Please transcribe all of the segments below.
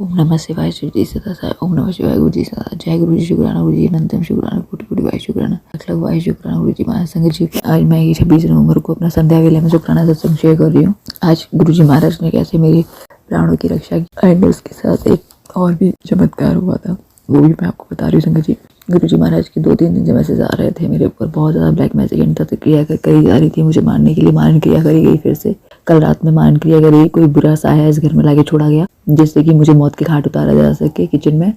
ओम नमः शिवाय श्री जी सदा साई। ओम नमः शिवाय गुरु जी सदा। जय गुरु जी। शुक्राना गुरु जी। अनंतम शुक्राना कोटि कोटि भाई शुक्राना लख लख भाई शुक्राना गुरु जी। महाराज संगत जी, आज मैं 26 नवंबर को अपना संध्या वेले में शुक्राना सत्संग शेयर कर रही हूँ। आज गुरु जी महाराज ने कैसे मेरे प्राणों की रक्षा की एंड उसके साथ एक और भी चमत्कार हुआ था, वो भी मैं आपको बता रही हूँ संगत जी। गुरु जी महाराज के 2-3 दिन से मैसेज आ रहे थे मेरे ऊपर, बहुत ज़्यादा ब्लैक मैसेज एंड क्रिया करी जा रही थी मुझे मारने के लिए। मारन क्रिया करी गई, फिर से कल रात में मारन क्रिया करी गई। कोई बुरा साया इस घर में लाके छोड़ा गया जिससे कि मुझे मौत के घाट उतारा जा सके किचन में।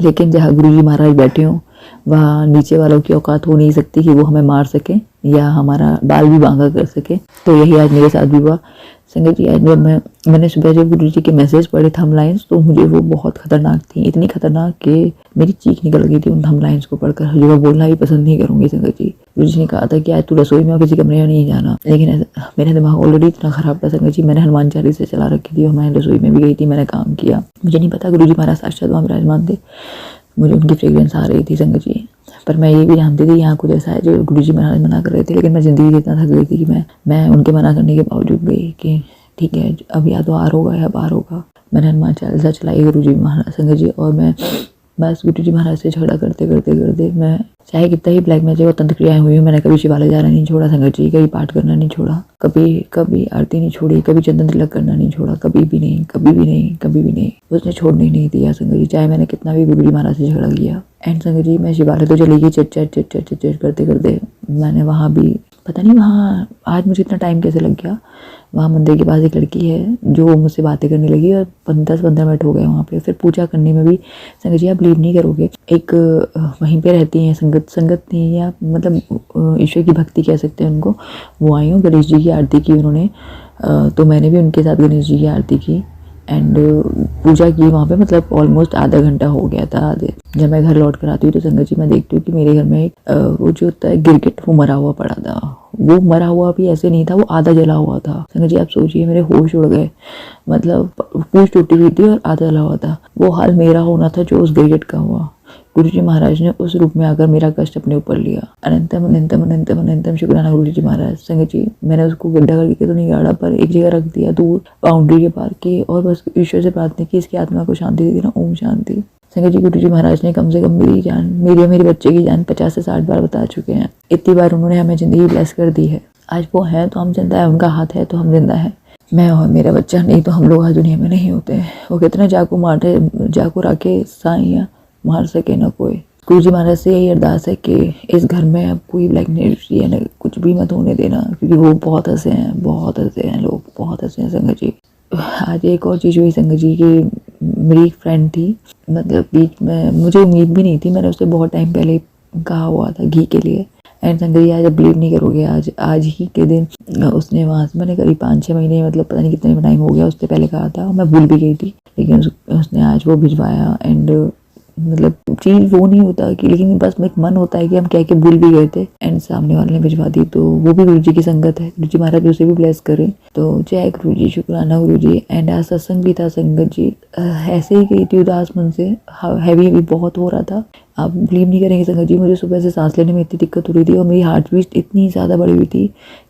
लेकिन जहाँ गुरु जी महाराज बैठे हों वहाँ नीचे वालों की औकात हो नहीं सकती कि वो हमें मार सके या हमारा बाल भी बांका कर सके। तो यही आज मेरे साथ भी हुआ संगत जी। आज जब मैंने सुबह जब गुरु जी के मैसेज पढ़े थंब लाइन्स, तो मुझे वो बहुत खतरनाक थी, इतनी खतरनाक कि मेरी चीख निकल गई थी उन थंब लाइन्स को पढ़कर, जो मैं बोलना भी पसंद नहीं करूँगी संगत जी। गुरु जी ने कहा था कि आज तू रसोई में और किसी कमरे में नहीं जाना, लेकिन मेरा दिमाग ऑलरेडी इतना खराब था संगत जी। मैंने हनुमान चालीसा चला रखी थी और मैं रसोई में भी गई थी, मैंने काम किया। मुझे नहीं पता गुरु जी महाराज साक्षात वहाँ विराजमान थे, मुझे उनकी फ्रेग्रेंस आ रही थी संगत जी। पर मैं ये भी जानती थी यहाँ कुछ ऐसा है जो गुरु जी महाराज मना कर रहे थे, लेकिन मैं ज़िंदगी इतना थक गई थी कि मैं उनके मना करने के बावजूद गई कि ठीक है अब या तो आर होगा या बाहर होगा। मैंने हनुमान चालीसा चलाई गुरु जी महाराज संगत जी, और मैं बस गुरु जी महाराज से झगड़ा करते मैं चाहे कितना ही ब्लैक मैजिक और तंत्र क्रियाएं हुई, मैंने कभी शिवालय जाना नहीं छोड़ा संगत जी, कभी पाठ करना नहीं छोड़ा, कभी आरती नहीं छोड़ी, कभी चंदन तिलक करना नहीं छोड़ा, कभी भी नहीं। उसने छोड़ने ही नहीं दिया संगत जी, चाहे मैंने कितना भी गुरु जी महाराज से झगड़ा किया। एंड संगत जी मैं शिवालय तो चली गई चिट करते मैंने वहाँ भी पता नहीं, वहाँ आज मुझे इतना टाइम कैसे लग गया। वहाँ मंदिर के पास एक लड़की है जो मुझसे बातें करने लगी और 10-15 मिनट हो गए वहाँ पे। फिर पूजा करने में भी संगत जी आप बिलीव नहीं करोगे, एक वहीं पे रहती हैं संगत नहीं, या मतलब ईश्वर की भक्ति कह सकते हैं उनको। वो आई हूँ, गणेश जी की आरती की उन्होंने, तो मैंने भी उनके साथ गणेश जी की आरती की एंड पूजा की वहाँ पे। मतलब ऑलमोस्ट आधा घंटा हो गया था। जब मैं घर लौट कर आती हूँ तो संगत जी मैं देखती हूँ कि मेरे घर में एक वो जो होता है गिरगिट, वो मरा हुआ पड़ा था। वो मरा हुआ भी ऐसे नहीं था, वो आधा जला हुआ था संगत जी। आप सोचिए मेरे होश उड़ गए, मतलब पूंछ टूटी हुई थी और आधा जला हुआ था। वो हाल मेरा होना था जो उस गिरगिट का हुआ। गुरु जी महाराज ने उस रूप में आकर मेरा कष्ट अपने ऊपर लिया। अनंतम शुक्राना गुरु जी महाराज संगत जी। मैंने उसको गड्ढा करके तो नहीं गाड़ा, पर एक जगह रख दिया दूर बाउंड्री के पार के, और बस ईश्वर से प्रार्थना की इसकी आत्मा को शांति दे देना, ओम शांति। संगत जी गुरु जी महाराज ने कम से कम मेरी जान, मेरी और मेरे बच्चे की जान 50 से 60 बार बता चुके हैं। इतनी बार उन्होंने हमें जिंदगी ब्लेस कर दी है। आज वो है तो हम जिंदा है, उनका हाथ है तो हम जिंदा है। मैं और मेरा बच्चा, नहीं तो हम लोग आज दुनिया में नहीं होते। वो कितने जाको राके साइया मार सके ना कोई। गुरु जी महाराज से यही अरदास है कि इस घर में अब कोई ब्लैक एनर्जी या कुछ भी मत होने देना, क्योंकि वो बहुत हंसे हैं लोग, बहुत हंसे हैं संगत जी। आज एक और चीज़ हुई संगत जी की, मेरी एक फ्रेंड थी, मतलब बीच में मुझे उम्मीद भी नहीं थी, मैंने उससे बहुत टाइम पहले कहा हुआ था घी के लिए। एंड संगत जी आज बिलीव नहीं करोगे, आज ही के दिन उसने वहाँ से, मैंने करीब 5-6 महीने, मतलब पता नहीं कितने टाइम हो गया, उससे पहले कहा था, मैं भूल भी गई थी, लेकिन उसने आज वो भिजवाया। एंड मतलब चीज़ वो नहीं होता कि, लेकिन बस एक मन होता है कि हम कह के भूल भी गए थे एंड सामने वाले ने भिजवा दी। तो वो भी गुरु जी की संगत है, गुरु जी महाराज उसे भी ब्लेस करें। तो जय गुरु जी, शुक्राना गुरु जी। एंड आज सत्संग भी था संगत जी, ऐसे ही गई थी उदास मन से, हैवी बहुत हो रहा था। आप बिलीव नहीं करेंगे संगत जी, मुझे सुबह से सांस लेने में इतनी दिक्कत हो रही थी और मेरी हार्ट बीट इतनी ज़्यादा बढ़ी हुई थी।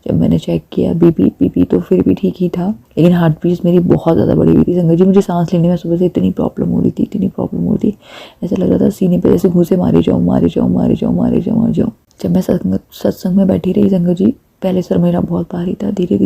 जब मैंने चेक किया बीपी तो फिर भी ठीक ही था, लेकिन हार्ट बीट मेरी बहुत ज़्यादा बढ़ी हुई थी संगत जी। मुझे सांस लेने में सुबह से इतनी प्रॉब्लम हो रही थी, ऐसा लग रहा था सीने पे जैसे घूसे मारे जाऊँ। जब मैं सत्संग में बैठी रही संगत जी, पहले सर मेरा बहुत भारी था, धीरे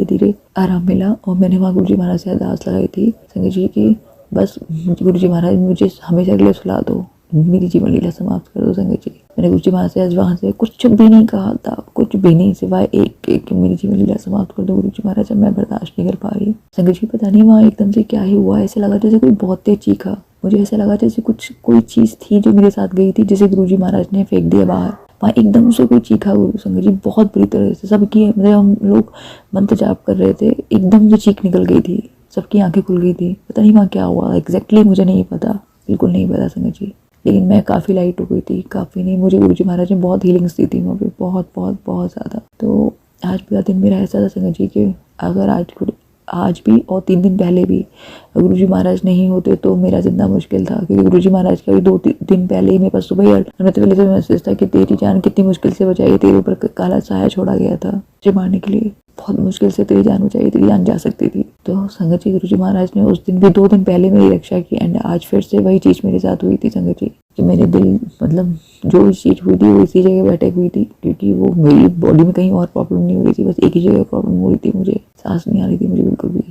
धीरे आराम मिला। और मैंने वहाँ गुरु जी महाराज से अरदास लगाई थी संगत जी की, बस गुरु जी महाराज मुझे हमेशा के लिए सुला दो, मेरी जीवन लीला समाप्त कर दो संगत जी। मैंने गुरु जी महाराज से आज वहाँ से कुछ भी नहीं कहा था, कुछ भी नहीं, सिवाय एक मेरी जीवन लीला समाप्त कर दो गुरु जी महाराज, अब मैं बर्दाश्त नहीं कर पा रही। संगत जी पता नहीं वहाँ एकदम से क्या ही हुआ, ऐसे लगा जैसे कोई बहुत तेज चीखा, मुझे ऐसा लगा जैसे कोई चीज़ थी जो मेरे साथ गई थी, जिसे गुरु जी महाराज ने फेंक दिया बाहर। वहाँ एकदम से कोई चीखा गुरु संगत जी, बहुत बुरी तरह से सबकी, मतलब हम लोग मंत्र जाप कर रहे थे, एकदम से चीख निकल गई थी, सबकी आंखें खुल गई थी। पता नहीं वहाँ क्या हुआ एग्जैक्टली, मुझे नहीं पता, बिल्कुल नहीं पता संगत जी, लेकिन मैं काफ़ी लाइट हो गई थी, काफ़ी नहीं, मुझे गुरु जी महाराज ने बहुत हीलिंग्स दी थी वहाँ पे, बहुत ज़्यादा। तो आज पूरा दिन मेरा ऐसा था संगत जी कि अगर आज भी और 3 दिन पहले भी गुरु जी महाराज नहीं होते तो मेरा जिंदा मुश्किल था, क्योंकि गुरु जी महाराज का भी 2 दिन पहले ही मेरे पास सुबह ही मैसेज था कि तेरी जान कितनी मुश्किल से बचाई, तेरे ऊपर काला साया छोड़ा गया था मुझे मारने के लिए। बहुत मुश्किल से तेरी जान बचाई, तेरी जान जा सकती थी। तो संगत जी, गुरुजी महाराज ने उस दिन भी 2 दिन पहले मेरी रक्षा की एंड आज फिर से वही चीज़ मेरे साथ हुई थी संगत जी, कि मेरे दिल मतलब जो चीज़ हुई थी वो इसी जगह अटैक हुई थी, क्योंकि वो मेरी बॉडी में कहीं और प्रॉब्लम नहीं हो रही थी, बस एक ही जगह प्रॉब्लम हो रही थी। मुझे सांस नहीं आ रही थी मुझे बिल्कुल भी।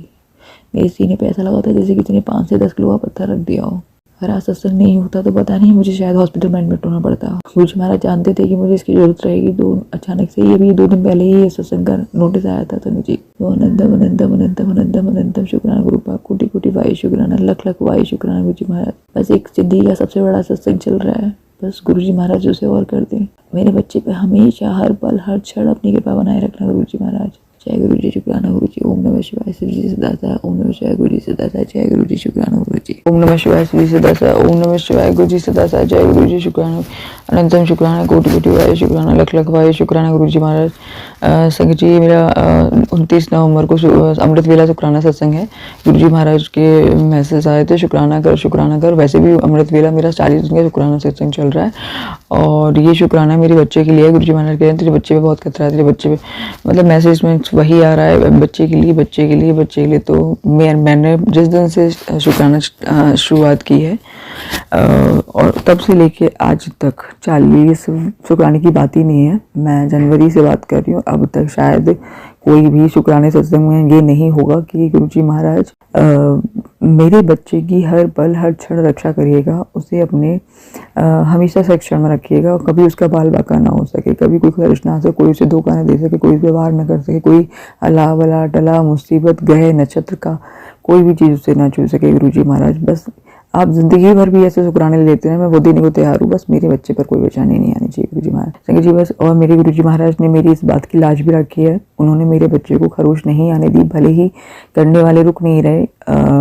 मेरे सीने पे ऐसा लगा था जैसे किसी ने 5 से 10 किलो का पत्थर रख दिया हो। अगर आज सत्संग नहीं होता तो पता नहीं मुझे शायद हॉस्पिटल में एडमिट होना पड़ता। गुरुजी महाराज जानते थे कि मुझे इसकी जरूरत रहेगी, तो अचानक से ये भी 2 दिन पहले ही सत्संग का नोटिस आया था तनु जी। तो अनंतम अनंतम अनंतम अनंतम अनंतम शुक्राना गुरु पाक, कोटि कोटि वायु शुक्राना, लख लख वायु शुक्राना गुरुजी महाराज। बस एक जिंदगी का सबसे बड़ा सत्संग चल रहा है, बस गुरुजी महाराज उसे और कर दें। मेरे बच्चे पे हमेशा हर पल हर क्षण अपनी कृपा बनाए रखना गुरुजी महाराज। जय गुरु जी, शुक्राना गुरु जी। ओम नमः शिवाय, शिव जी सदाता। ओम नमः शिवाय, गुरु जी सदाता। जय गुरु जी, शुक्राना गुरु जी। ओम नमः शिवाय, शिव जी सदाता। ओम नमः शिवाय, गुरु जी सदाता। जय गुरु जी, शुक्राना। अनंतम शुक्राना, कोटि कोटि वायु शुक्राना, लख लख वायु शुक्राना गुरु जी महाराज। संगत जी, मेरा 29 नवंबर को अमृत वेला शुक्राना सत्संग है। गुरु जी महाराज के मैसेज आए थे, शुक्राना कर शुक्राना कर। वैसे भी अमृत वेला मेरा 40 दिन का शुक्राना सत्संग चल रहा है, और ये शुक्राना मेरे बच्चे के लिए है। गुरु जी महाराज कह रहे हैं तेरे बच्चे पे बहुत खतरा है, तेरे बच्चे पे मतलब मैसेज में वही आ रहा है, बच्चे के लिए बच्चे के लिए बच्चे के लिए। तो मैंने जिस दिन से शुक्राना शुरुआत की है और तब से लेके आज तक 40 शुक्राने की बात ही नहीं है। मैं जनवरी से बात कर रही हूँ, अब तक शायद कोई भी शुक्राने सत्संग में ये नहीं होगा कि गुरुजी महाराज मेरे बच्चे की हर पल हर क्षण रक्षा करिएगा, उसे अपने हमेशा सुरक्षा में रखिएगा, कभी उसका बाल बाका ना हो सके, कभी कोई खर्च ना आ सके, कोई उसे धोखा न दे सके, कोई व्यवहार न कर सके, कोई अला वला टला मुसीबत ग्रह नक्षत्र का कोई भी चीज़ उसे ना छू सके गुरुजी महाराज। बस आप जिंदगी भर भी ऐसे शुक्राने लेते हैं, मैं वो देने को तैयार हूँ, बस मेरे बच्चे पर कोई परेशानी नहीं आनी चाहिए गुरुजी महाराज। संगत जी बस, और मेरे गुरुजी महाराज ने मेरी इस बात की लाज भी रखी है, उन्होंने मेरे बच्चे को खरोश नहीं आने दी, भले ही करने वाले रुक नहीं रहे।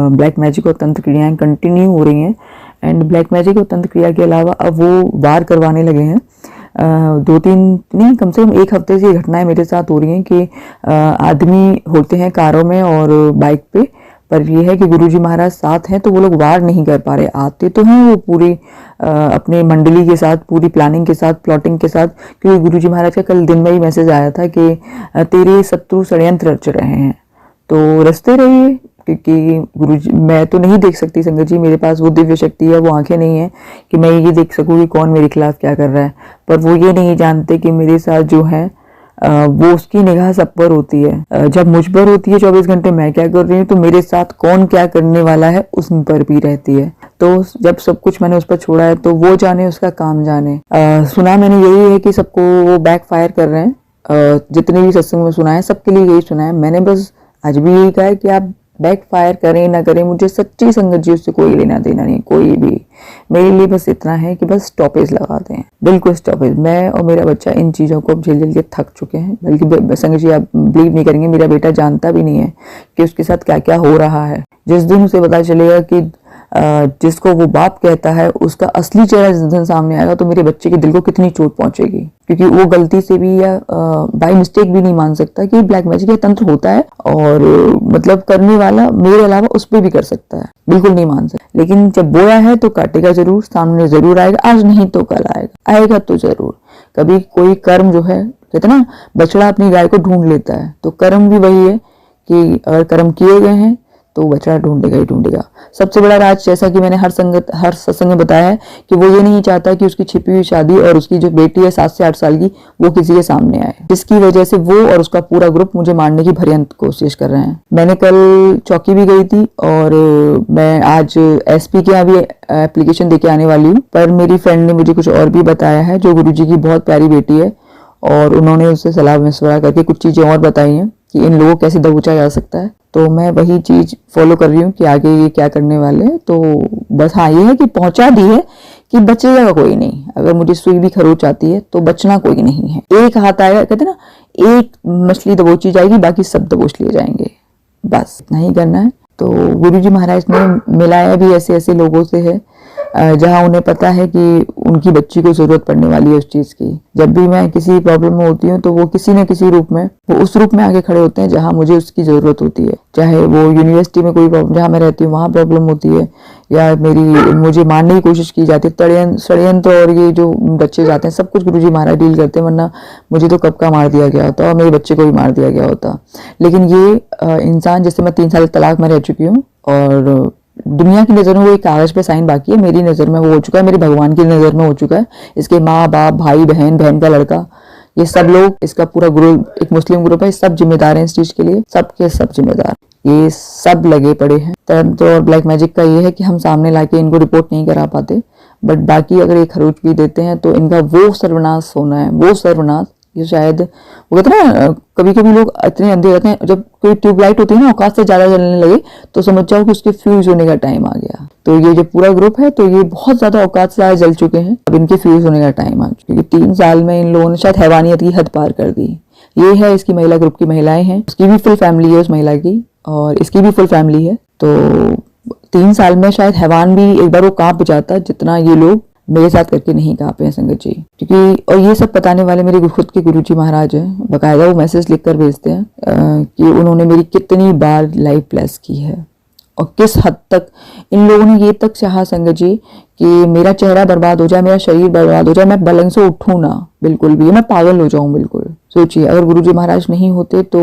ब्लैक मैजिक और तंत्र क्रियाएं कंटिन्यू हो रही हैं, एंड ब्लैक मैजिक और तंत्र क्रिया के अलावा अब वो वार करवाने लगे हैं। 2-3 नहीं, कम से कम 1 हफ्ते से ये घटनाएं मेरे साथ हो रही हैं कि आदमी होते हैं कारों में और बाइक पे, पर यह है कि गुरुजी महाराज साथ हैं तो वो लोग वार नहीं कर पा रहे। आते तो हैं वो पूरी अपने मंडली के साथ, पूरी प्लानिंग के साथ, प्लॉटिंग के साथ, क्योंकि गुरुजी महाराज का कल दिन में ही मैसेज आया था कि तेरे शत्रु षड्यंत्र रच रहे हैं, तो रचते रहिए, क्योंकि गुरुजी मैं तो नहीं देख सकती संगत जी, मेरे पास वो दिव्य शक्ति है, वो आंखें नहीं है कि मैं ये देख सकूँ कि कौन मेरे खिलाफ क्या कर रहा है, पर वो ये नहीं जानते कि मेरे साथ जो है वो उसकी निगाह सब पर होती है। जब मुझ पर होती है 24 घंटे मैं क्या कर रही हूँ, तो मेरे साथ कौन क्या करने वाला है उस पर भी रहती है। तो जब सब कुछ मैंने उस पर छोड़ा है तो वो जाने, उसका काम जाने। सुना मैंने यही है कि सबको वो बैक फायर कर रहे हैं। जितने भी सत्संग में सुना है सबके लिए यही सुना है। मैंने बस आज भी यही कहा है कि आप बैक फायर करें ना करें, मुझे सच्ची संगत जी उससे कोई लेना देना नहीं, कोई भी। मेरे लिए बस इतना है कि बस स्टॉपेज लगा दें, बिल्कुल स्टॉपेज। मैं और मेरा बच्चा इन चीज़ों को अब झेल के थक चुके हैं। बल्कि संगत जी आप बिलीव नहीं करेंगे, मेरा बेटा जानता भी नहीं है कि उसके साथ क्या क्या हो रहा है। जिस दिन उसे पता चलेगा कि जिसको वो बाप कहता है उसका असली चेहरा जिस दिन सामने आएगा, तो मेरे बच्चे के दिल को कितनी चोट पहुंचेगी, क्योंकि वो गलती से भी या बाय मिस्टेक भी नहीं मान सकता कि ब्लैक मैजिक या तंत्र होता है, और मतलब करने वाला मेरे अलावा उस पर भी कर सकता है, बिल्कुल नहीं मान सकता। लेकिन जब बोया है तो काटेगा जरूर, सामने जरूर आएगा, आज नहीं तो कल आएगा, आएगा तो जरूर। कभी कोई कर्म जो है, कहते ना बछड़ा अपनी गाय को ढूंढ लेता है, तो कर्म भी वही है कि अगर कर्म किए गए हैं तो बछड़ा ढूंढेगा ही ढूंढेगा। सबसे बड़ा राज, जैसा कि मैंने हर सत्संग में बताया है, कि वो ये नहीं चाहता कि उसकी छिपी हुई शादी और उसकी जो बेटी है 7 से 8 साल की, वो किसी के सामने आए, जिसकी वजह से वो और उसका पूरा ग्रुप मुझे मारने की भयंकर कोशिश कर रहे हैं। मैंने कल चौकी भी गई थी और मैं आज SP के यहाँ भी एप्लीकेशन देके आने वाली हूँ, पर मेरी फ्रेंड ने मुझे कुछ और भी बताया है, जो गुरुजी की बहुत प्यारी बेटी है, और उन्होंने उससे सलाह मशवरा करके कुछ चीजें और बताई हैं कि इन लोगों को कैसे दबोचा जा सकता है। तो मैं वही चीज फॉलो कर रही हूँ कि आगे ये क्या करने वाले हैं। तो बस हाँ, ये है कि पहुंचा दी है कि बचेगा कोई नहीं। अगर मुझे सुई भी खरोच आती है तो बचना कोई नहीं है। एक हाथ आएगा, कहते ना, एक मछली दबोची जाएगी, बाकी सब दबोच लिए जाएंगे, बस इतना ही करना है। तो गुरुजी महाराज ने मिलाया भी ऐसे ऐसे लोगों से है जहां उन्हें पता है कि उनकी बच्ची को जरूरत पड़ने वाली है उस चीज की। जब भी मैं किसी प्रॉब्लम में होती हूँ तो वो किसी न किसी रूप में, वो उस रूप में आगे खड़े होते हैं जहां मुझे उसकी जरूरत होती है। चाहे वो यूनिवर्सिटी में कोई प्रॉब्लम, जहां मैं रहती हूँ वहां प्रॉब्लम होती है, या मुझे मारने की कोशिश की जाती है, षड्यंत्र और ये जो बच्चे जाते हैं सब कुछ गुरुजी महाराज डील करते हैं, वरना मुझे तो कब का मार दिया गया होता और मेरे बच्चे को भी मार दिया गया होता। लेकिन ये इंसान, जैसे मैं 3 साल तलाक में रह चुकी हूँ और दुनिया की नज़र में वो एक कागज पे साइन बाकी है, मेरी नज़र में वो हो चुका है, मेरे भगवान की नज़र में हो चुका है। इसके माँ बाप, भाई बहन, बहन का लड़का, ये सब लोग, इसका पूरा ग्रुप एक मुस्लिम ग्रुप है, सब जिम्मेदार हैं इस चीज के लिए, सब के सब जिम्मेदार, ये सब लगे पड़े हैं। तंत्र और ब्लैक मैजिक का ये है कि हम सामने लाके इनको रिपोर्ट नहीं करा पाते, बट बाकी अगर ये खरोच भी देते हैं तो इनका वो सर्वनाश होना है, वो सर्वनाश। ये शायद वो कहते हैं ना, कभी कभी लोग इतने अंधे रहते हैं, जब कोई ट्यूबलाइट होती है ना औकात से ज्यादा जलने लगे तो समझ जाओ कि उसके फ्यूज होने का टाइम आ गया। तो ये जो पूरा ग्रुप है तो ये बहुत ज्यादा औकात से ज्यादा जल चुके हैं, अब इनके फ्यूज होने का टाइम आ चुका है, क्योंकि 3 साल में इन लोगों ने शायद हैवानियत की हद पार कर दी। ये है इसकी महिला ग्रुप की महिलाएं हैं, उसकी भी फुल फैमिली है उस महिला की, और इसकी भी फुल फैमिली है। तो 3 साल में शायद हैवान भी एक बार वो कांप जाता जितना ये लोग मेरे साथ करके नहीं कांपे हैं संगत जी। क्योंकि और ये सब बताने वाले मेरे खुद के गुरुजी महाराज हैं, बकायदा वो मैसेज लिख कर भेजते हैं कि उन्होंने मेरी कितनी बार लाइफ ब्लेस की है और किस हद तक इन लोगों ने ये तक चाहा संगत जी कि मेरा चेहरा बर्बाद हो जाए, मेरा शरीर बर्बाद हो जाए, मैं पलंग से उठूं ना बिल्कुल भी, मैं पागल हो जाऊं बिल्कुल। सोचिए अगर गुरुजी महाराज नहीं होते तो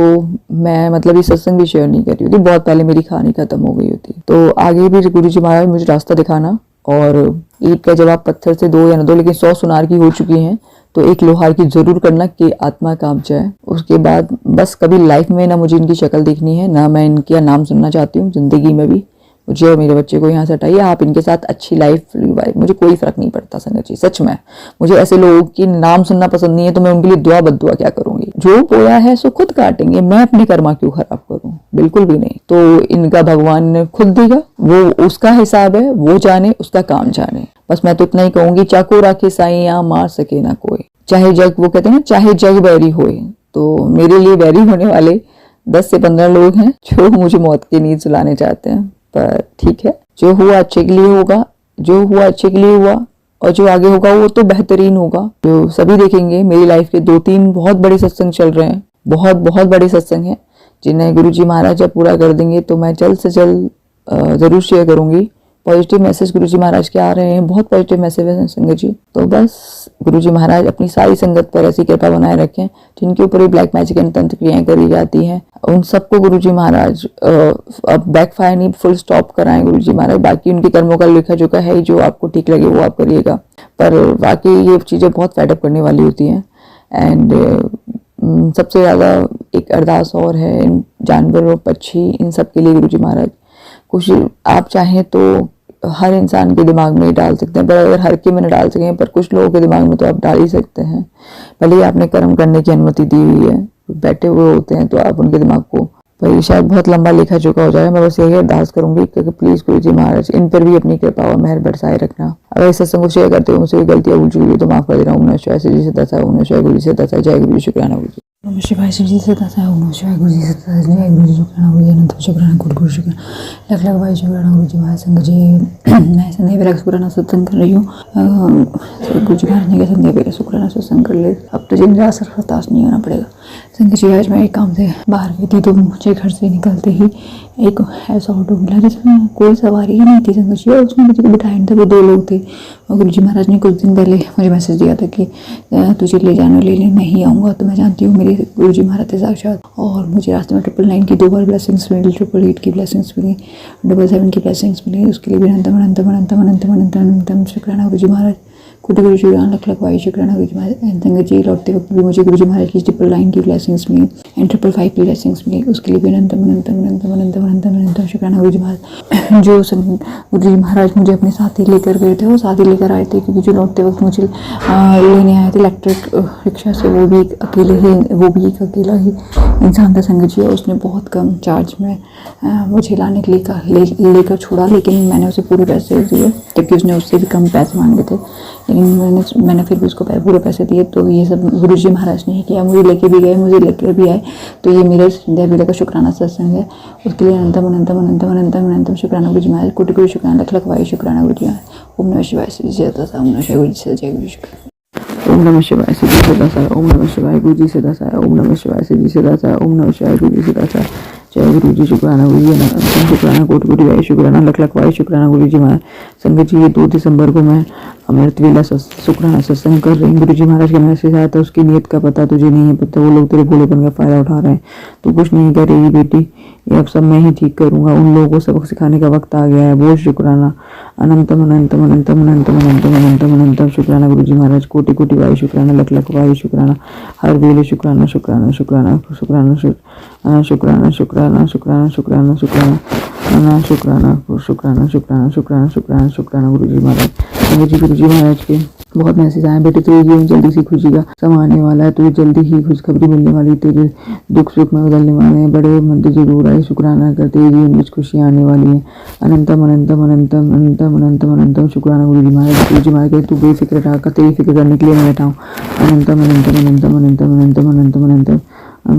मैं मतलब ये सत्संग भी शेयर नहीं कर रही होती, बहुत पहले मेरी कहानी खत्म हो गई होती। तो आगे भी गुरुजी महाराज मुझे रास्ता दिखाना, और ईंट का जवाब पत्थर से 2 या न 2 लेकिन 100 सुनार की हो चुकी हैं, तो एक लोहार की जरूर करना कि आत्मा कांप जाए। उसके बाद बस कभी लाइफ में ना मुझे इनकी शक्ल देखनी है, ना मैं इनका नाम सुनना चाहती हूँ जिंदगी में भी। मुझे और मेरे बच्चे को यहाँ से हटाइए, आप इनके साथ अच्छी लाइफ, मुझे कोई फर्क नहीं पड़ता संगत जी, सच में। मुझे ऐसे लोगों की नाम सुनना पसंद नहीं है, तो मैं उनके लिए दुआ बद्दुआ क्या करूंगी। जो बोया है सो खुद काटेंगे, मैं अपने कर्मा क्यों खराब करूं, बिल्कुल भी नहीं। तो इनका भगवान ने खुद देगा, वो उसका हिसाब है, वो जाने, उसका काम जाने। बस मैं तो इतना ही कहूंगी, चाको राखे साईं मार सके ना कोई, चाहे जग, वो कहते हैं ना, चाहे जग बैरी होए। तो मेरे लिए बैरी होने वाले 10 से 15 लोग हैं जो मुझे मौत की नींद सुलाने चाहते हैं, पर ठीक है, जो हुआ अच्छे के लिए होगा, जो हुआ अच्छे के लिए हुआ, और जो आगे होगा वो तो बेहतरीन होगा, जो सभी देखेंगे। मेरी लाइफ के 2-3 बहुत बड़े सत्संग चल रहे हैं, बहुत बहुत बड़े सत्संग हैं, जिन्हें गुरुजी महाराज जब पूरा कर देंगे तो मैं जल्द से जल्द जरूर शेयर करूंगी। पॉजिटिव मैसेज गुरुजी महाराज के आ रहे हैं, बहुत पॉजिटिव मैसेज है संगत जी। तो बस गुरुजी महाराज अपनी सारी संगत पर ऐसी कृपा बनाए रखें, जिनके ऊपर भी ब्लैक मैजिक एंड तंत्र क्रियाएं करी जाती हैं, उन सबको गुरुजी महाराज अब बैकफायर नहीं, फुल स्टॉप कराएं गुरुजी महाराज। बाकी उनके कर्मों का लिखा जोखा है ही, जो आपको ठीक लगे वो आप करिएगा, पर वाकई ये चीज़ें बहुत फैडअप करने वाली होती हैं। एंड सबसे ज़्यादा एक अरदास और है इन जानवरों, पक्षी, इन सब के लिए गुरुजी महाराज कुछ आप चाहें तो हर इंसान के दिमाग में डाल सकते हैं, पर अगर हर के में न डाल सकें, पर कुछ लोगों के दिमाग में तो आप डाल ही सकते हैं। भले ही आपने कर्म करने की अनुमति दी हुई है, बैठे हुए होते हैं तो आप उनके दिमाग को, पर ये शायद बहुत लंबा लेखा चुका हो जाएगा। मैं बस यही अरदास करूंगी कि प्लीज गुरुजी महाराज इन पर भी अपनी कृपा और मेहर बरसाए रखना। अगर इस सत्संग को शेयर करते हुए मुझसे गलतियां भूल चुकी तो माफ कर देना। ओम नमः शिवाय, श्री जी से दसा, ओम नमः शिवाय, गुरु जी से दसा, जय गुरु जी, शुक्राना गुरु जी। नमः शिवाय, श्री जी से दसा, ओम नमः शिवाय, गुरु जी से दसा, जय गुरु जी, शुक्राना गुरु जी, अनंत शुक्राना, गुरु गुरु शुक्राना, लख लख भाई शुक्राना गुरु जी महाराज। संगत जी मैं संध्या बेरा शुक्राना सत्संग कर रही हूँ, गुरु जी महाराज ने कहा संध्या बेरा शुक्राना सत्संग कर ले, अब तो जिंदा असर हताश नहीं होना पड़ेगा। संगत जी आज मैं एक काम से बाहर गई थी, तो मुझे घर से निकलते ही एक ऐसा ऑटो मिला जिसमें कोई सवारी ही नहीं थी संगत जी, और उसमें मुझे बिठाए थे, वो 2 लोग थे। और गुरुजी महाराज ने कुछ दिन पहले मुझे मैसेज दिया था कि तुझे ले जाना, ले नहीं आऊँगा। तो मैं जानती हूँ मेरे गुरुजी महाराज थे साक्षात, और मुझे रास्ते में 999 की 2 बार ब्लेसिंग्स मिली, 888 की ब्लेसिंग्स मिली, 777 की ब्लेसिंग्स मिली। उसके लिए भी अनंतम अनंतम अनंतम अनंतम अनंतम अनंतम शुक्राना गुरुजी महाराज, कोटि गुरु शुक्राना, लख लख भाई शुक्राना गुरुजी महाराज। संगत जी लौटते वक्त भी मुझे गुरुजी महाराज की 999 की ब्लेसिंग्स मिली, 555 की ब्लेसिंग्स मिली, उसके लिए भी अनंतम अनंतम अनंतम अनंतम अनंतम अनंतम शुक्राना गुरुजी महाराज। जो गुरुजी महाराज मुझे अपने साथ ही लेकर गए थे, वो साथ ही लेकर आए थे, क्योंकि जो लौटते वक्त मुझे लेने आए थे इलेक्ट्रिक रिक्शा से, वो भी एक अकेला ही इंसान था संगत जी, और उसने बहुत कम चार्ज में मुझे लाने के लिए लेकर छोड़ा, लेकिन मैंने उसे पूरे पैसे दिए, जबकि उसने उससे भी कम पैसे मांगे थे, लेकिन मैंने फिर भी उसको पूरे पैसे दिए। तो ये सब गुरुजी महाराज ने किया, मुझे लेके भी गए, मुझे लेकर भी आए। तो ये मेरे संध्या बेला का शुक्राना सत्संग है, उसके लिए अनंतम अनंतम अनंतम अनंतम अनंतम शुक्राना गुरुजी महाराज, कोटि कोटि शुक्राना, लख लख भाई शुक्राना गुरुजी महाराज। ओम नमः शिवाय, श्री जी से दसा, ओम नमः शिवाय, गुरु जी से जय गुरु शुक्राना। ओम नमः शिवाय, श्री जी से दसा, ओम नमः शिवाय, गुरु जी से दसा, ओम नमः शिवाय, श्री जी से दसा, ओम नमः शिवाय, गुरु जी से दसा, जय गुरु जी शुक्राना गुरु जी अनंतम शुक्राना कोटि कोटि वाहे शुक्राना लख लख वाहे शुक्राना गुरु जी महाराज। संगत जी ये 2 दिसंबर को मैं अमृत वेला शुक्राना सत्संग कर रही हूँ। गुरु जी महाराज का मैसेज आया था, उसकी नीयत का पता तुझे नहीं है, पता वो लोग तेरे भोलेपन का फायदा उठा रहे हैं। तू कुछ नहीं करेगी बेटी, ये अब सब मैं ही ठीक करूंगा। उन लोगों को सबक सिखाने का वक्त आ गया है। बोल शुक्राना अनंतम अनंतम अनंतम अनंतम अनंतम अनंतम अनंतम शुक्राना गुरु जी महाराज। कोटि कोटि वाहे शुक्राना लख लख वाहे शुक्राना हर वेले शुक्राना शुक्राना शुक्राना शुक्राना शुक्राना शुक्राना शुक्राना शुक्राना शुक्राना शुक्राना शुक्राना शुक्राना शुक्राना शुक्राना गुरु जी महाराज। गुरु जी महाराज के बहुत मैसेज आए, बेटे तुझे जीवन जल्दी से खुशी का समय आने वाला है, तुझे जल्दी ही खुशखबरी मिलने वाली, तेरे दुख सुख में बदलने वाले हैं, बड़े मंदिर जरूर आए शुक्राना कर, तेरे जीवन में खुशियाँ आने वाली हैं। अनंतम अनंतम अनंतम अनंतम अनंतम अनंतम शुक्राना गुरु जी महाराज। गुरु जी महाराज तू बेफिक्र रहा कर, तेरी फिक्र करने के लिए मैं बैठा हूँ। अनंतम अनंतम अनंतम अनंतम अनंतम अनंतम अनंतम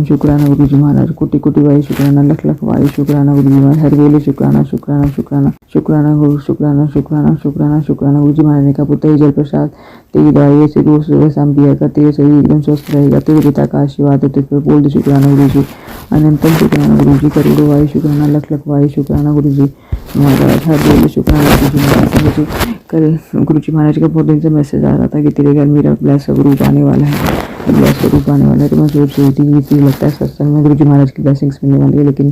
शुक्राना गुरु जी महाराज। कोटि कोटि वाहे शुक्राना लख लख वाहे शुक्राना गुरु जी महाराज। हर वेले शुक्राना शुक्राना शुक्राना शुक्राना गुरु शुक्राना शुक्राना शुक्राना शुक्राना गुरु जी महाराज ने कहा, पुत्र जल प्रसाद तेरी दवाई से रोज सुबह शाम पिया कर, तेरे शरीर एकदम स्वस्थ रहेगा, तेरे पिता का आशीर्वाद है तुझ पर। बोल दे शुक्राना गुरु जी अनंतम शुक्राना गुरु जी। करोड़ों वाहे शुक्राना लख लख वाहे शुक्राना गुरु जी महाराज। हर वेले शुक्राना गुरु जी महाराज। कल गुरु जी महाराज का बहुत दिन से मैसेज आ रहा था कि तेरे घर मेरा ब्लेस स्वरूप आने वाला है, ब्लेस स्वरूप आने वाला है। तो मैं सोच रही थी कि लगता है सत्संग में गुरु जी महाराज की ब्लेसिंग्स मिलने वाली है, लेकिन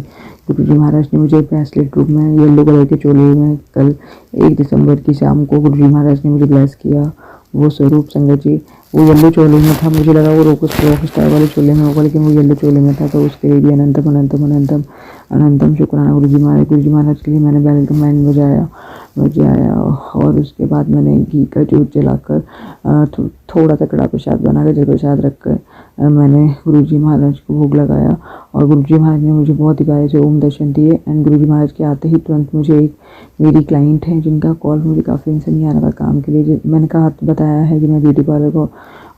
गुरु जी महाराज ने मुझे ब्रेसलेट ग्रुप में येलो कलर के चोले में कल 1 दिसंबर की शाम को गुरु जी महाराज ने मुझे ब्लेस किया। वो स्वरूप संगत जी वो येलो चोले में था, मुझे लगा वो रोक स्टार वाले चोले में होगा, लेकिन वो येलो चोले में था। तो उसके लिए भी अनंतम अनंतम अनंतम अनंतम शुक्राना गुरु जी महाराज। गुरु जी महाराज के लिए मैंने बैल का बैंड बजाया और उसके बाद मैंने घी का जोत जलाकर थोड़ा सा कड़ा प्रसाद बनाकर जल प्रसाद रखकर मैंने गुरु जी महाराज को भोग लगाया। और गुरु जी महाराज ने मुझे बहुत ही प्यारे से ओम दर्शन दिए। एंड गुरु जी महाराज के आते ही तुरंत मुझे एक मेरी क्लाइंट है जिनका कॉल मुझे काफ़ी दिन से नहीं आ रहा था काम के लिए। मैंने कहा बताया है कि मैं ब्यूटी पार्लर को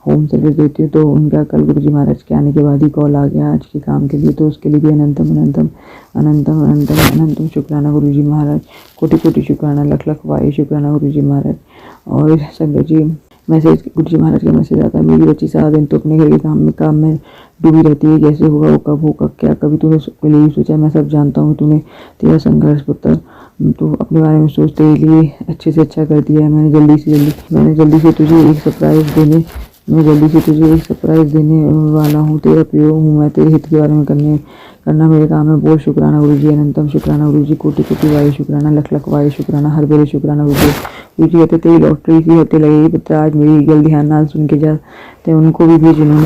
होम सर्विस देती हूँ, तो उनका कल गुरु जी महाराज के आने के बाद ही कॉल आ गया आज के काम के लिए। तो उसके लिए भी अनंतम अनंतम अनंतम अनंतम अनंतम शुक्राना गुरु जी महाराज। कोटि कोटि शुक्राना लख लख वाहे शुक्राना गुरु जी महाराज। और संगत जी मैसेज गुरु जी महाराज का मैसेज आता है, मेरी बच्ची सारा दिन तो अपने घर के काम में डूबी रहती है, कैसे होगा वो कब होगा क्या, कभी तूने उसके लिए सोचा। मैं सब जानता हूँ तूने तेरा संघर्ष पुत्र, तो अपने बारे में सोच, तेरे लिए अच्छे से अच्छा कर दिया है। मैंने जल्दी से तुझे एक सरप्राइज़ देने वाला हूँ, तेरा प्रिय हूँ मैं, तेरे हित के बारे में करना मेरे काम है। बोल शुक्राना गुरु जी अनंतम शुक्राना गुरु जी। कोटि कोटि वाहे शुक्राना लख लख वाहे शुक्राना हर वेले शुक्राना गुरु जी। गुरु जी कहते तेरी लॉटरी इसी हफ्ते लगेगी पुत्र, आज मेरी गल ध्यान ना सुन के जाते उनको भी भेज, जिन्होंने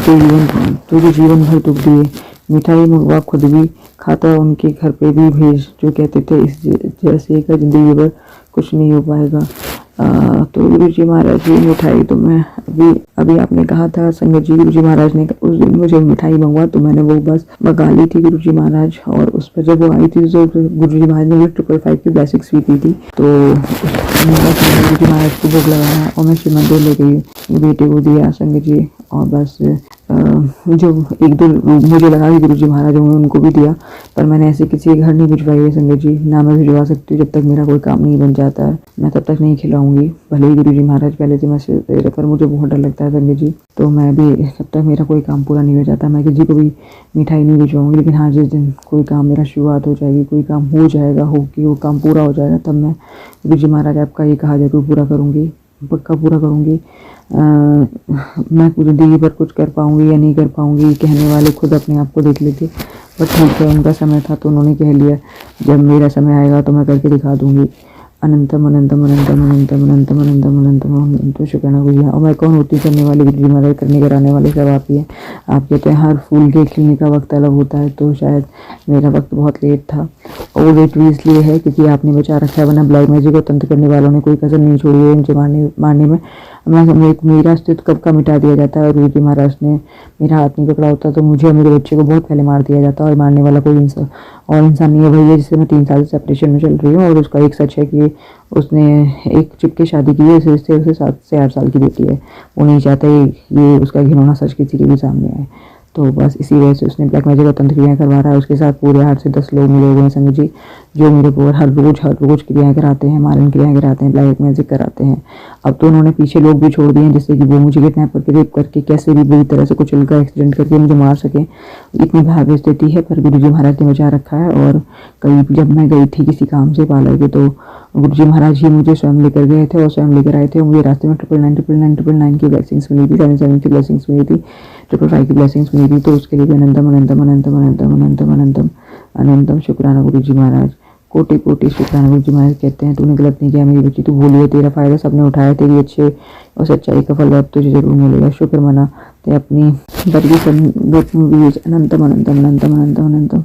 तुझे जीवन भर दुख दिए। मिठाई मंगवा खुद भी खाता, उनके घर पे भी भेज जो कहते थे इस जैसे का जिंदगी भर कुछ नहीं हो पाएगा। तो गुरु जी महाराज की मिठाई तो मैं अभी आपने कहा था संगत जी, गुरु जी महाराज ने उस दिन मुझे मिठाई मंगवा तो मैंने वो बस मंगा ली थी गुरु जी महाराज। और उस पर जब वो आई थी तो गुरु जी महाराज ने 555 की ब्लेसिंग्स भी दी थी। तो गुरु जी महाराज को भोग लगाया और मैं शिव मंदिर ले गई, बेटे को दिया संगत जी। और बस जो 1-2 मुझे लगा कि गुरु जी महाराज होंगे उनको भी दिया, पर मैंने ऐसे किसी के घर नहीं भिजवाई है संगत जी, ना मैं भिजवा सकती हूँ। जब तक मेरा कोई काम नहीं बन जाता है मैं तब तक नहीं खिलाऊंगी। भले ही गुरु जी महाराज पहले से मैसेज दे रहे, पर मुझे बहुत डर लगता है संगत जी। तो मैं भी जब तक मेरा कोई काम पूरा नहीं हो जाता मैं किसी को भी मिठाई नहीं भिजवाऊंगी। लेकिन हाँ, जिस दिन कोई काम मेरा शुरुआत हो जाएगी, कोई काम हो जाएगा, वो काम पूरा हो जाएगा, तब मैं गुरु जी महाराज आपका ये कहा जरूर पूरा करूँगी, पक्का पूरा करूँगी। मैं ज़िंदगी पर कुछ कर पाऊँगी या नहीं कर पाऊँगी, कहने वाले खुद अपने आप को देख लेते। बट ठीक है, उनका समय था तो उन्होंने कह लिया, जब मेरा समय आएगा तो मैं करके दिखा दूँगी। अनंतम अनंतम अनंतम अनंतम अनंतम अनंतम अनंतम अनंतम शुक्राना गुरु जी। और मैं कौन होती करने वाली, गुरु जी महाराज करने कराने वाले सब आप ही हैं। आप कहते हैं हर फूल के खिलने का वक्त अलग होता है, तो शायद मेरा वक्त बहुत लेट था। और वो लेट भी इसलिए है क्योंकि आपने बचा रखा है, वरना ब्लैक मैजिक को तंत्र करने वालों ने कोई कसर नहीं छोड़ी है मुझे मारने में। मेरा अस्तित्व कब का मिटा दिया जाता है। और गुरु जी महाराज ने मेरा हाथ नहीं पकड़ा होता तो मुझे और मेरे बच्चे को बहुत पहले मार दिया जाता। और मारने वाला कोई इंसान नहीं है भैया, जिससे मैं 3 साल से सेपरेशन में चल रही हूँ। और उसका एक सच है कि उसने एक चुपके शादी की है, इससे उसे 7 से 8 साल की बेटी है। वो नहीं चाहता ये उसका घिनौना सच किसी के भी सामने आए। तो बस इसी वजह से उसने ब्लैक मैजिक और तंत्र क्रियाएँ करवा रहा है। उसके साथ पूरे 8 से 10 लोग मिले हुए हैं संगत जी, जो मेरे ऊपर हर रोज़ क्रियाएँ कराते हैं, मारण क्रियाएँ कराते हैं, ब्लैक मैजिक कराते हैं। अब तो उन्होंने पीछे लोग भी छोड़ दिए हैं, जिससे कि वो मुझे किडनैप करके रेप करके कैसे भी बुरी तरह से कुचल कर एक्सीडेंट करके मुझे मार सकें। इतनी भयावह स्थिति है, पर गुरुजी महाराज ने बचा रखा है। और कहीं जब मैं गई थी किसी काम से पार्लर के, तो गुरुजी महाराज ही मुझे स्वयं लेकर गए थे और स्वयं लेकर आए थे। मुझे रास्ते में 999 की ब्लेसिंग्स मिली थी, 77 की ब्लेसिंग्स मिली थी, 555 की ब्लेसिंग्स मिली थी। तो उसके लिए अनंतम अनंतम अनंतम अनंतम अनंतम अनंतम अनंतम शुक्राना गुरुजी महाराज, कोटि कोटि शुक्राना। गुरुजी महाराज कहते हैं, तूने गलत नहीं किया मेरी बच्ची, तू भूली है, तेरा फायदा सबने उठाया, तेरी अच्छे और सच्चाई का फल अब तुझे जरूर मिलेगा। शुक्र मना ते अपनी बरगी संगत में भी अनंतम अनंतम अनंतम अनंतम अनंतम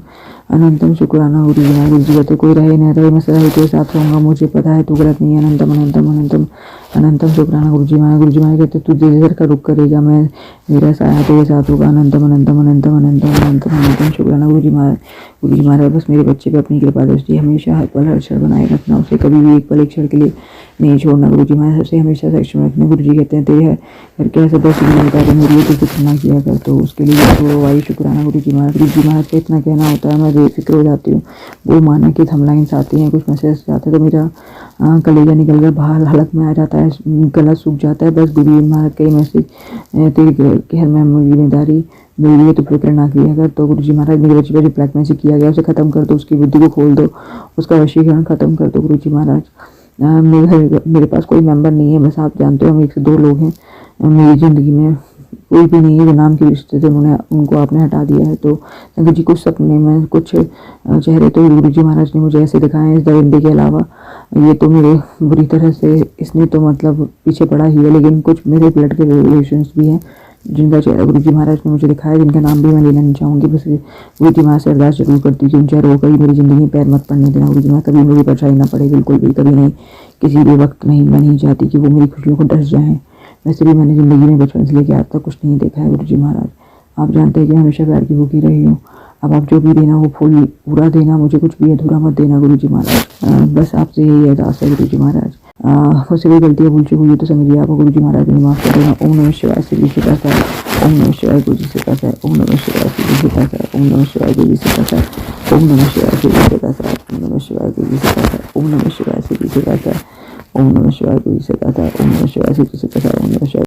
अनंतम शुक्राना गुरुजी महाराज। गुरुजी कहते कोई रहे न रहे, मैं सदा ही तेरे साथ रहूँगा, मुझे पता है तू गलत नहीं है। अनंतम अनंतम अनंतम अनंतम शुक्राना गुरुजी महाराज। गुरुजी महाराज कहते तू देर का रुक करेगा, मैं मेरा साया तेरे साथ होगा। अनंतम अनंतम अनंतम अनंतम अनंतम अनंतम शुक्राना गुरुजी महाराज। गुरुजी महाराज बस मेरे बच्चे पे अपनी कृपा दृष्टि हमेशा हर पल हर क्षण बनाए रखना, उसे कभी भी एक पल एक क्षण के लिए नहीं छोड़ना। गुरुजी महाराज सबसे हमेशा सेक्शन में रखना। गुरुजी कहते हैं तेरे घर के ऐसे 10 दिन होता है, मेरी तो कुछ ना किया कर, तो उसके लिए तो वायु शुक्राना गुरुजी महाराज। गुरुजी महाराज का इतना कहना होता है, मैं बेफिक्र हो जाती हूँ। वो माना कि थमलाइंस आती हैं, कुछ मैसेज आते हैं, तो मेरा कलेजा निकल कर बाहर हालत में आ जाता है, गला सूख जाता है। बस गुरुजी महाराज का ही मैसेज, तेरे घर में मेरी जिम्मेदारी मेरी है, तो फिक्र ना किया कर। तो गुरुजी महाराज मेरे बच्चे पर जो ब्लैक मैजिक किया गया उसे खत्म कर दो, उसकी बुद्धि को खोल दो, उसका वशीकरण खत्म कर दो गुरुजी महाराज। मेरे पास कोई मेंबर नहीं है, बस आप जानते हो हम 1 से 2 लोग हैं। मेरी ज़िंदगी में कोई भी नहीं है जो नाम के रिश्ते थे, उनको आपने हटा दिया है। तो संगत जी कुछ सपने में कुछ चेहरे तो गुरुजी महाराज ने मुझे ऐसे दिखाए हैं इस दरिंदे के अलावा। ये तो मेरे बुरी तरह से इसने तो मतलब पीछे पड़ा ही है, लेकिन कुछ मेरे ब्लड के रिलेशंस भी हैं जिनका चेहरा गुरुजी महाराज ने मुझे दिखाया, जिनका नाम भी मैं लेना नहीं चाहूँगी। बस गुरुजी महाराज से अरदास जरूर करती थी, उन चेहरों को कभी मेरी ज़िंदगी में पैर मत पड़ने देना गुरुजी महाराज, कभी मुझे परछाई ना पड़े, बिल्कुल भी कभी नहीं, किसी भी वक्त नहीं। मैं नहीं चाहती कि वो मेरी खुशियों को डस जाएँ। वैसे भी मैंने ज़िंदगी में बचपन से लेकर आज तक कुछ नहीं देखा है गुरुजी महाराज। आप जानते हैं कि मैं हमेशा प्यार की भूखी रही हूँ। अब आप जो भी देना वो फुल पूरा देना, मुझे कुछ भी अधूरा मत देना गुरुजी महाराज। बस आपसे यही अरदास है गुरुजी महाराज। मुझसे कोई गलतियाँ भूल चुकी हुई तो समझिए आप गुरुजी महाराज ने माफ़ कर देना। ओम नमः शिवाय से से कहता है, ओम नमः शिवाय गुरुजी से कहता है, ओम नमः शिवाय से कहता है, ओम नमः शिवाय गुरुजी से कहता है, ओम नमः शिवाय से कहता है, ओम नमः शिवाय गुरुजी से कहता है, ओम नमः शिवाय से कहता है, ओम नमः शिवाय गुरुजी से कहता है, ओम नमः शिवाय से कहता है, ओम नमः शिवाय